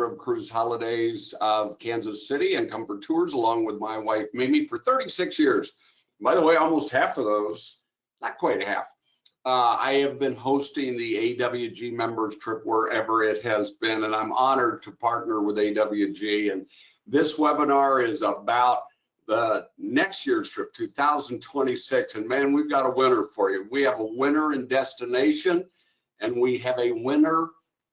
of Cruise Holidays of Kansas City and Comfort Tours, along with my wife Mimi, for 36 years. By the way, almost half of those, not quite half, I have been hosting the AWG members trip wherever it has been, and I'm honored to partner with AWG. And this webinar is about the next year's trip, 2026. And man, we've got a winner for you. We have a winner in destination, and we have a winner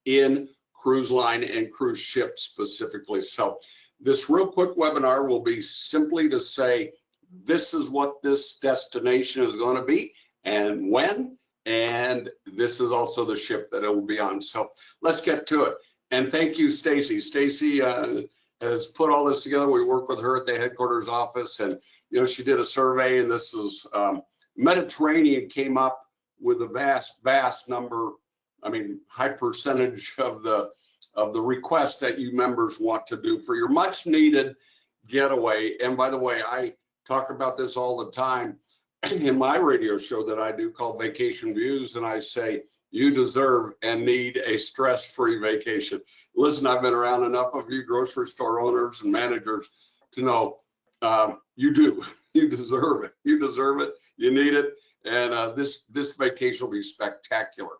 in cruise line and cruise ship specifically. So this real quick webinar will be simply to say, this is what this destination is going to be and when, and this is also the ship that it will be on. So let's get to it. And thank you, Stacy. Stacy has put all this together. We work with her at the headquarters office, and you know, she did a survey, and this is Mediterranean came up with a vast number, I mean, high percentage of the requests that you members want to do for your much needed getaway. And by the way, I talk about this all the time in my radio show that I do called Vacation Views, and I say, you deserve and need a stress-free vacation. Listen, I've been around enough of you grocery store owners and managers to know you do. You deserve it. You deserve it. You need it. And this vacation will be spectacular.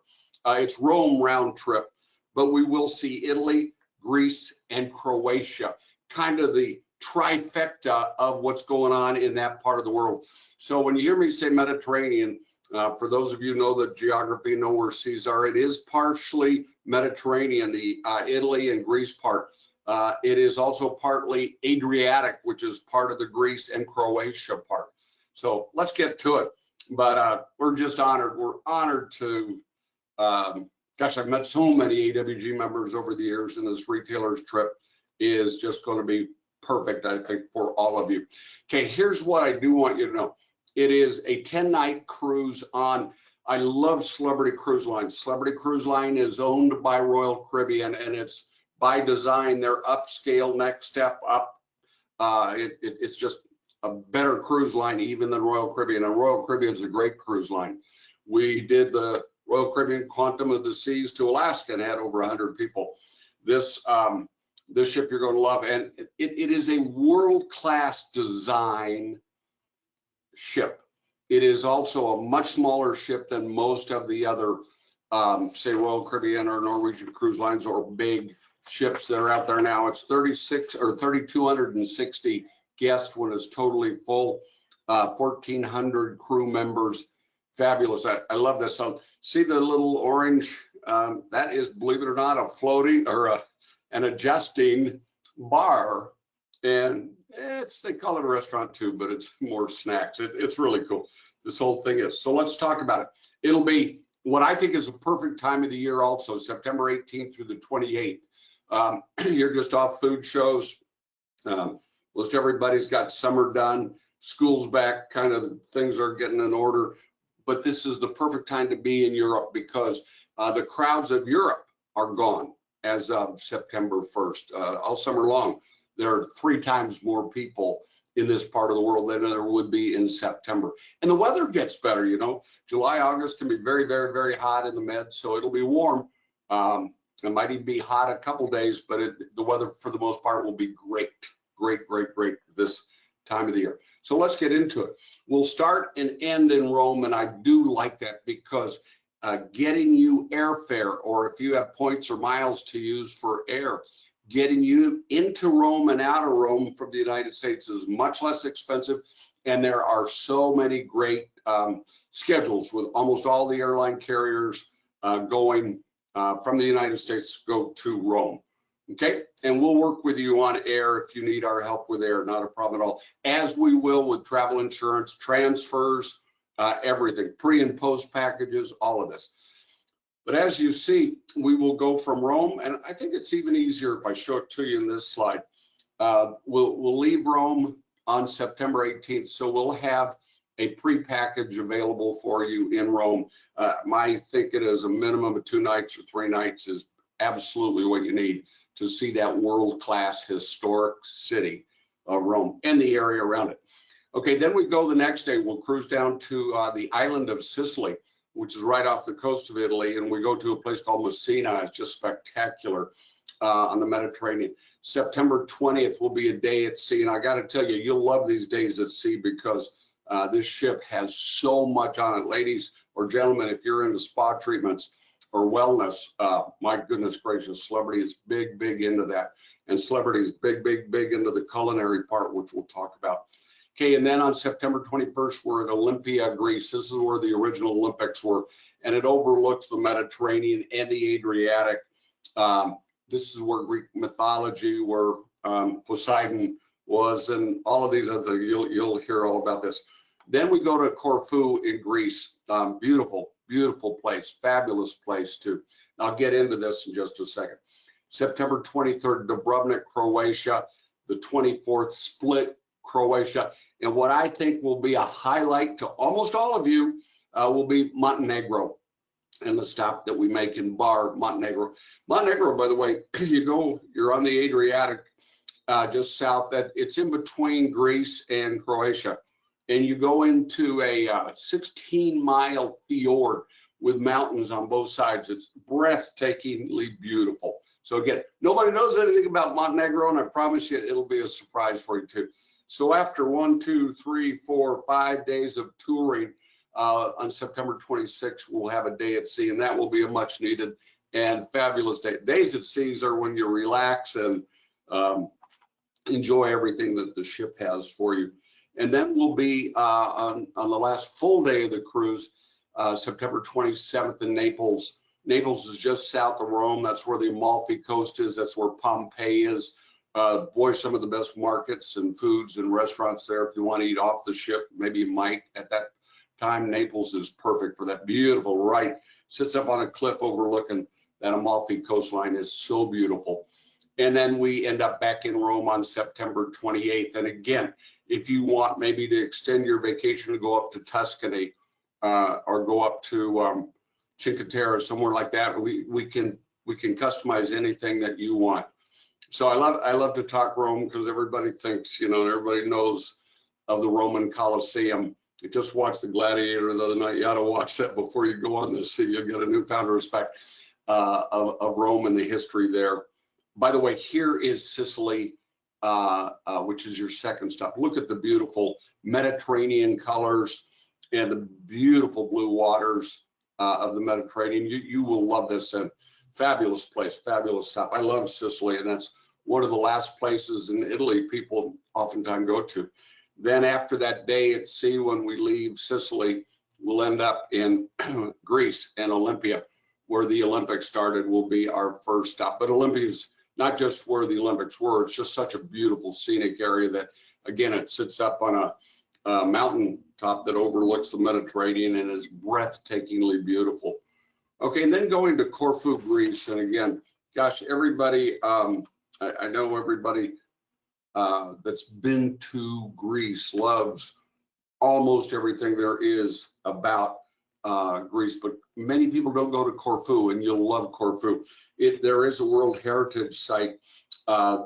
It's Rome round trip, but we will see Italy, Greece, and Croatia, kind of the trifecta of what's going on in that part of the world. So when you hear me say Mediterranean, for those of you who know the geography, know where seas are, it is partially Mediterranean, the Italy and Greece part. It is also partly Adriatic, which is part of the Greece and Croatia part. So let's get to it. But we're just honored. We're honored to, gosh, I've met so many AWG members over the years, and this retailer's trip is just going to be perfect, I think, for all of you. Okay, here's what I do want you to know. It is a 10-night cruise on, I love Celebrity Cruise Line. Celebrity Cruise Line is owned by Royal Caribbean, and it's by design, their upscale, next step up. It's just a better cruise line even than Royal Caribbean, and Royal Caribbean is a great cruise line. We did the Royal Caribbean Quantum of the Seas to Alaska and had over 100 people. This ship you're going to love, and it is a world-class design ship. It is also a much smaller ship than most of the other, say, Royal Caribbean or Norwegian cruise lines or big ships that are out there now. It's 3,260 guests when it's totally full, 1,400 crew members. Fabulous. I love this. So see the little orange, that is, believe it or not, a floating or an adjusting bar, and they call it a restaurant too, but it's more snacks. It's really cool. This whole thing is. So let's talk about it. It'll be what I think is a perfect time of the year also, September 18th through the 28th. You're just off food shows. Most everybody's got summer done, school's back, kind of things are getting in order. But this is the perfect time to be in Europe because the crowds of Europe are gone as of September 1st. All summer long, there are 3 times more people in this part of the world than there would be in September. And the weather gets better, you know. July, August can be very, very, very hot in the Med, so it'll be warm. It might even be hot a couple days, but the weather for the most part will be great, great, great, great this time of the year. So let's get into it. We'll start and end in Rome, and I do like that because getting you airfare, or if you have points or miles to use for air, getting you into Rome and out of Rome from the United States is much less expensive, and there are so many great schedules with almost all the airline carriers going from the United States go to Rome. Okay, and we'll work with you on air if you need our help with air, not a problem at all, as we will with travel insurance, transfers, everything, pre and post packages, all of this. But as you see, we will go from Rome, and I think it's even easier if I show it to you in this slide. We'll leave Rome on September 18th, so we'll have a pre-package available for you in Rome. My thinking is a minimum of 2 nights or 3 nights is absolutely what you need to see that world-class historic city of Rome and the area around it. Okay, then we go the next day. We'll cruise down to the island of Sicily. which is right off the coast of Italy, and we go to a place called Messina. It's just spectacular on the Mediterranean. September 20th will be a day at sea, and I got to tell you, you'll love these days at sea because this ship has so much on it. Ladies or gentlemen, if you're into spa treatments or wellness, my goodness gracious, celebrity is big into that. And celebrity is big into the culinary part, which we'll talk about. Okay, and then on September 21st, we're at Olympia, Greece. This is where the original Olympics were, and it overlooks the Mediterranean and the Adriatic. This is where Greek mythology, where Poseidon was, and all of these other things. You'll hear all about this. Then we go to Corfu in Greece. Beautiful place, fabulous place too. And I'll get into this in just a second. September 23rd, Dubrovnik, Croatia. The 24th, Split, Croatia. And what I think will be a highlight to almost all of you will be Montenegro, and the stop that we make in Bar, Montenegro. Montenegro, by the way, you're on the Adriatic, just south. That it's in between Greece and Croatia, and you go into a 16-mile fjord with mountains on both sides. It's breathtakingly beautiful. So again, nobody knows anything about Montenegro, and I promise you it'll be a surprise for you too. So after 1, 2, 3, 4, 5 days of touring, on September 26th, we'll have a day at sea, and that will be a much needed and fabulous day. Days at seas are when you relax and enjoy everything that the ship has for you. And then we'll be on the last full day of the cruise, September 27th in Naples. Naples is just south of Rome. That's where the Amalfi Coast is. That's where Pompeii is. Boy, some of the best markets and foods and restaurants there. If you want to eat off the ship, maybe you might at that time. Naples is perfect for that. Beautiful, right? Sits up on a cliff overlooking that Amalfi coastline. Is so beautiful. And then we end up back in Rome on September 28th. And again, if you want maybe to extend your vacation to go up to Tuscany or go up to Cinque Terre, somewhere like that, we can customize anything that you want. So I love to talk Rome because everybody thinks, everybody knows of the Roman Colosseum. You just watched the Gladiator the other night. You ought to watch that before you go on the sea. You'll get a newfound respect of Rome and the history there. By the way, here is Sicily, which is your second stop. Look at the beautiful Mediterranean colors and the beautiful blue waters of the Mediterranean. You will love this, and fabulous place, fabulous stop. I love Sicily, and that's one of the last places in Italy people oftentimes go to. Then after that day at sea, when we leave Sicily, we'll end up in Greece and Olympia, where the Olympics started, will be our first stop. But Olympia is not just where the Olympics were, it's just such a beautiful scenic area that, again, it sits up on a mountain top that overlooks the Mediterranean and is breathtakingly beautiful. Okay, and then going to Corfu, Greece, and again, gosh, everybody, I know everybody that's been to Greece loves almost everything there is about Greece, but many people don't go to Corfu, and you'll love Corfu. There is a World Heritage Site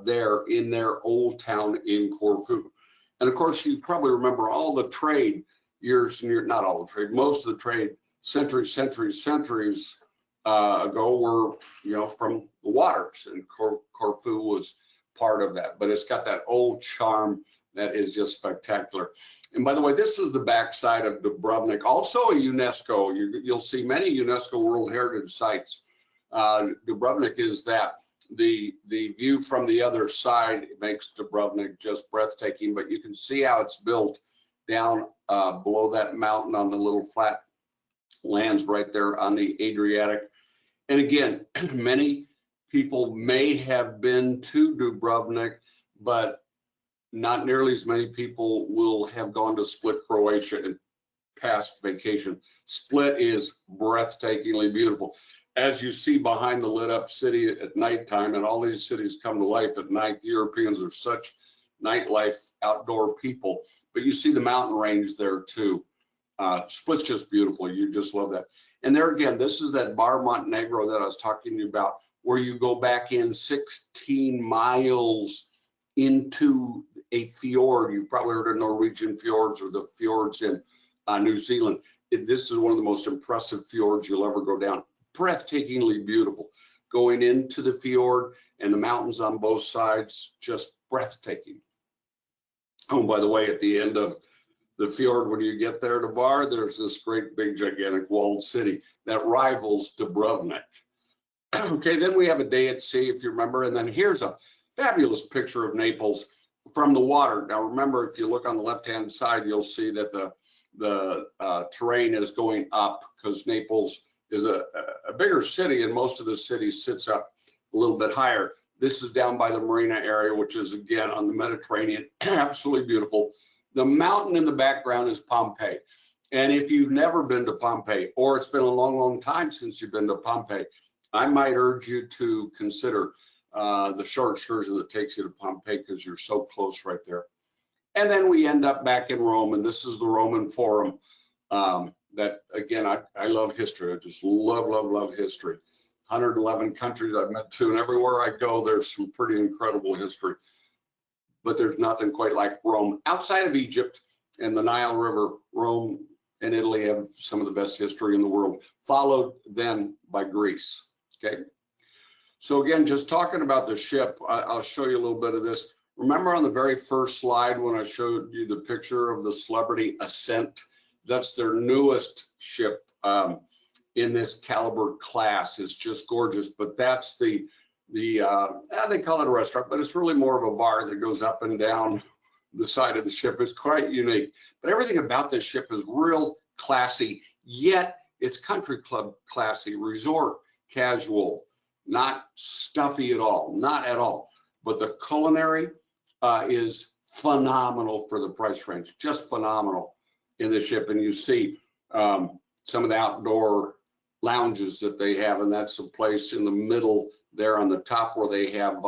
there in their old town in Corfu. And of course, you probably remember all the trade not all the trade, most of the trade centuries ago were, from the waters, and Corfu was part of that. But it's got that old charm that is just spectacular. And by the way, this is the backside of Dubrovnik, also a UNESCO. You'll see many UNESCO World Heritage Sites. Dubrovnik is that. The view from the other side makes Dubrovnik just breathtaking, but you can see how it's built down below that mountain on the little flat lands right there on the Adriatic. And again, many people may have been to Dubrovnik, but not nearly as many people will have gone to Split, Croatia in past vacation. Split is breathtakingly beautiful. As you see behind the lit up city at nighttime, and all these cities come to life at night. The Europeans are such nightlife, outdoor people, but you see the mountain range there too. Split's just beautiful. You just love that. And there again, this is that Bar Montenegro that I was talking to you about, where you go back in 16 miles into a fjord. You've probably heard of Norwegian fjords or the fjords in New Zealand. this is one of the most impressive fjords you'll ever go down. Breathtakingly beautiful. Going into the fjord and the mountains on both sides, just breathtaking. Oh, by the way, at the end of the fjord, when you get there to Bar, there's this great big gigantic walled city that rivals Dubrovnik. Okay, then we have a day at sea, if you remember, and then here's a fabulous picture of Naples from the water. Now remember, if you look on the left-hand side, you'll see that the terrain is going up because Naples is a bigger city, and most of the city sits up a little bit higher. This is down by the marina area, which is again on the Mediterranean, absolutely beautiful. The mountain in the background is Pompeii. And if you've never been to Pompeii, or it's been a long, long time since you've been to Pompeii, I might urge you to consider the short excursion that takes you to Pompeii because you're so close right there. And then we end up back in Rome, and this is the Roman Forum. That again, I love history. I just love history. 111 countries I've been to, and everywhere I go, there's some pretty incredible history. But there's nothing quite like Rome. Outside of Egypt and the Nile River, Rome and Italy have some of the best history in the world, followed then by Greece. Okay. So again, just talking about the ship, I'll show you a little bit of this. Remember on the very first slide when I showed you the picture of the Celebrity ASCENT? That's their newest ship in this caliber class. It's just gorgeous, but that's they call it a restaurant, but it's really more of a bar that goes up and down the side of the ship. It's quite unique, but everything about this ship is real classy, yet it's country club classy, resort casual, not stuffy at all, not at all. But the culinary is phenomenal for the price range, just phenomenal in the ship. And you see some of the outdoor lounges that they have, and that's a place in the middle there on the top where they have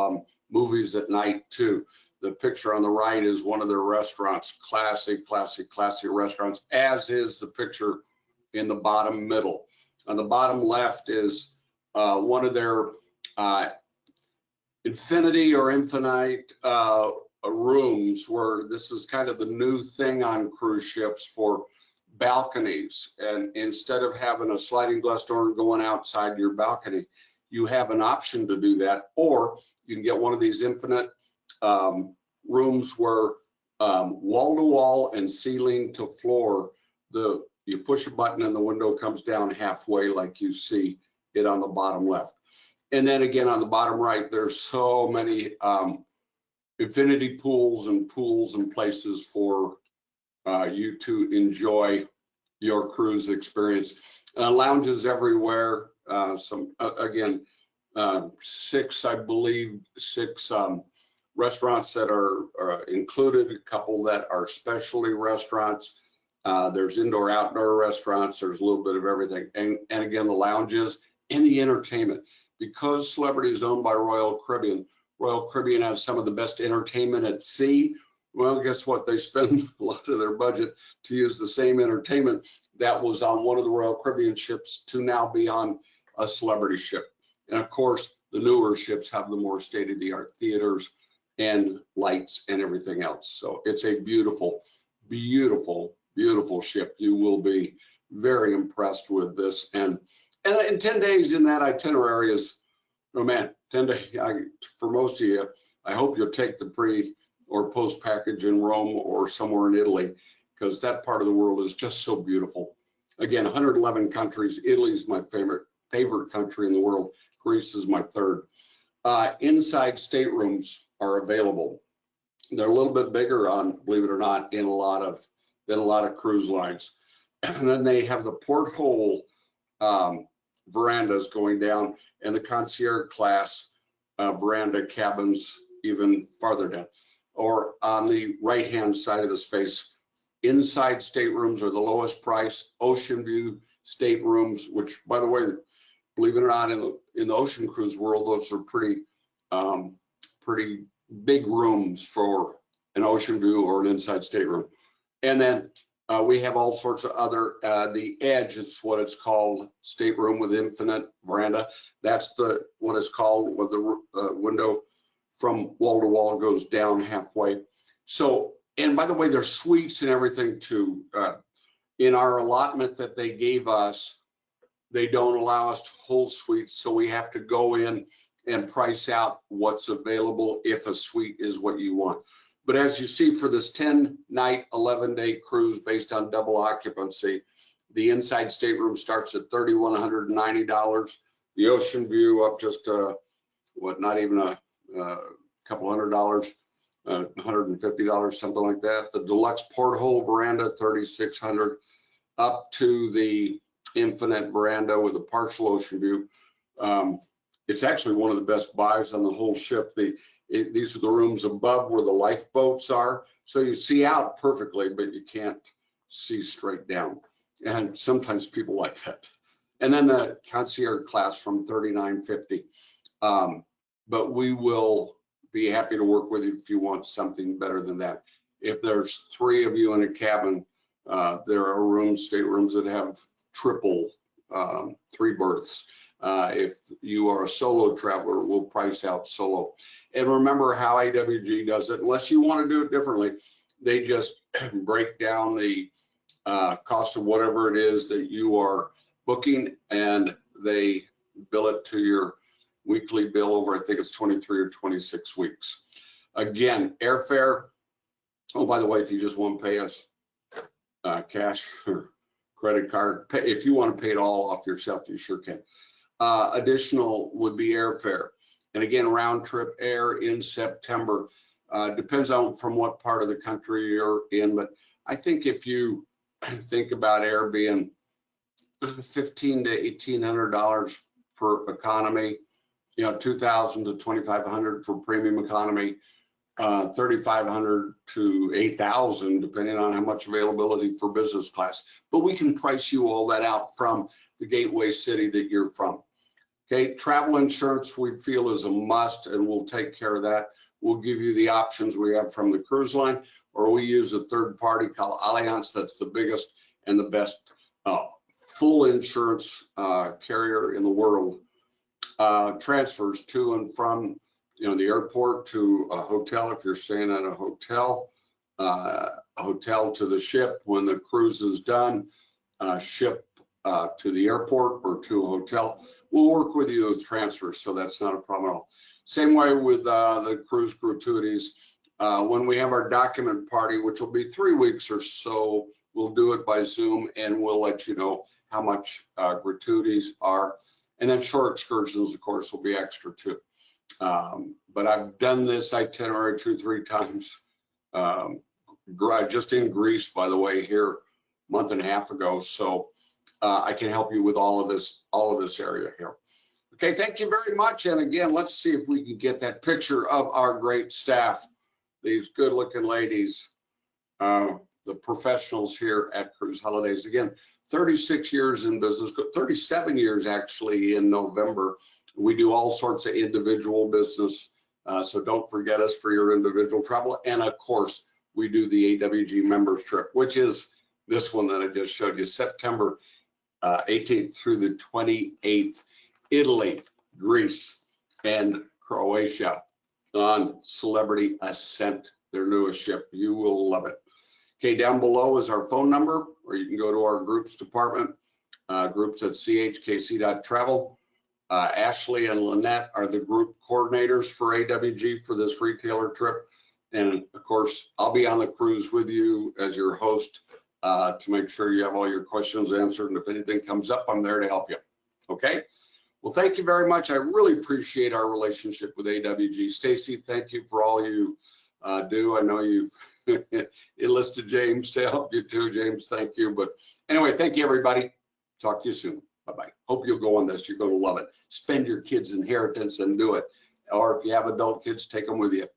movies at night too. The picture on the right is one of their restaurants, classy restaurants, as is the picture in the bottom middle. On the bottom left is one of their infinity or infinite rooms, where this is kind of the new thing on cruise ships for balconies. And instead of having a sliding glass door and going outside your balcony, you have an option to do that, or you can get one of these infinite rooms where wall to wall and ceiling to floor, you push a button and the window comes down halfway like you see it on the bottom left. And then again on the bottom right, there's so many infinity pools and places for you to enjoy your cruise experience. Lounges everywhere. Again, six restaurants that are included, a couple that are specialty restaurants. There's indoor, outdoor restaurants. There's a little bit of everything. And again, the lounges and the entertainment. Because Celebrity is owned by Royal Caribbean has some of the best entertainment at sea. Well, guess what? They spend a lot of their budget to use the same entertainment that was on one of the Royal Caribbean ships to now be on a Celebrity ship. And of course, the newer ships have the more state-of-the-art theaters and lights and everything else. So it's a beautiful ship. You will be very impressed with this. And in 10 days in that itinerary is, oh man, 10 days, for most of you, I hope you'll take the pre or post package in Rome or somewhere in Italy, because that part of the world is just so beautiful. Again, 111 countries. Italy is my favorite country in the world. Greece is my third. Inside staterooms are available. They're a little bit bigger on, believe it or not, than a lot of cruise lines. And then they have the porthole verandas going down, and the concierge class veranda cabins even farther down. Or on the right-hand side of the space, inside staterooms are the lowest price. Ocean view staterooms, which, by the way, believe it or not, in the ocean cruise world, those are pretty big rooms for an ocean view or an inside stateroom. And then we have all sorts of other, the Edge is what it's called, stateroom with infinite veranda. That's what it's called, with the window from wall to wall goes down halfway. So, and by the way, there's suites and everything too In our allotment that they gave us, they don't allow us to hold suites, so we have to go in and price out what's available if a suite is what you want. But as you see, for this 10-night, 11-day cruise based on double occupancy, the inside stateroom starts at $3,190. The ocean view up just what, not even a couple $100, $150, something like that. The deluxe porthole veranda, $3,600, up to the infinite veranda with a partial ocean view. It's actually one of the best buys on the whole ship. These are the rooms above where the lifeboats are, so you see out perfectly, but you can't see straight down. And sometimes people like that. And then the concierge class from $3,950. But we will be happy to work with you if you want something better than that. If there's 3 of you in a cabin, there are staterooms that have triple 3 berths. If you are a solo traveler, we'll price out solo. And remember how AWG does it. Unless you want to do it differently, they just break down the cost of whatever it is that you are booking, and they bill it to your weekly bill over, I think it's 23 or 26 weeks. Again, airfare. Oh, by the way, if you just want to pay us cash or credit card, if you want to pay it all off yourself, you sure can. Additional would be airfare. And again, round trip air in September. Depends on from what part of the country you're in, but I think if you think about air being $1,500 to $1,800 for economy, you know, $2,000 to $2,500 for premium economy, $3,500 to $8,000, depending on how much availability for business class. But we can price you all that out from the gateway city that you're from. Okay, travel insurance we feel is a must, and we'll take care of that. We'll give you the options we have from the cruise line, or we use a third party called Allianz. That's the biggest and the best full insurance carrier in the world. Transfers to and from, you know, the airport to a hotel if you're staying at a hotel to the ship when the cruise is done, ship to the airport or to a hotel. We'll work with you with transfers, so that's not a problem at all. Same way with the cruise gratuities. When we have our document party, which will be 3 weeks or so, we'll do it by Zoom, and we'll let you know how much gratuities are. And then short excursions, of course, will be extra too. But I've done this itinerary 2-3 times. Just in Greece, by the way, here a month and a half ago. So I can help you with all of this area here. Okay, thank you very much. And again, let's see if we can get that picture of our great staff, these good-looking ladies, the professionals here at Cruise Holidays. Again, 36 years in business, 37 years actually in November. We do all sorts of individual business, so don't forget us for your individual travel. And of course, we do the AWG members trip, which is this one that I just showed you, September 18th through the 28th, Italy, Greece, and Croatia on Celebrity Ascent, their newest ship. You will love it. Okay, down below is our phone number, or you can go to our groups department, groups at chkc.travel. Ashley and Lynette are the group coordinators for AWG for this retailer trip. And of course, I'll be on the cruise with you as your host to make sure you have all your questions answered. And if anything comes up, I'm there to help you. Okay. Well, thank you very much. I really appreciate our relationship with AWG. Stacy, thank you for all you do. I know you've enlisted James to help you too. James, thank you. But anyway, thank you, everybody. Talk to you soon. Bye-bye. Hope you'll go on this. You're going to love it. Spend your kids' inheritance and do it. Or if you have adult kids, take them with you.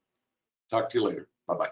Talk to you later. Bye-bye.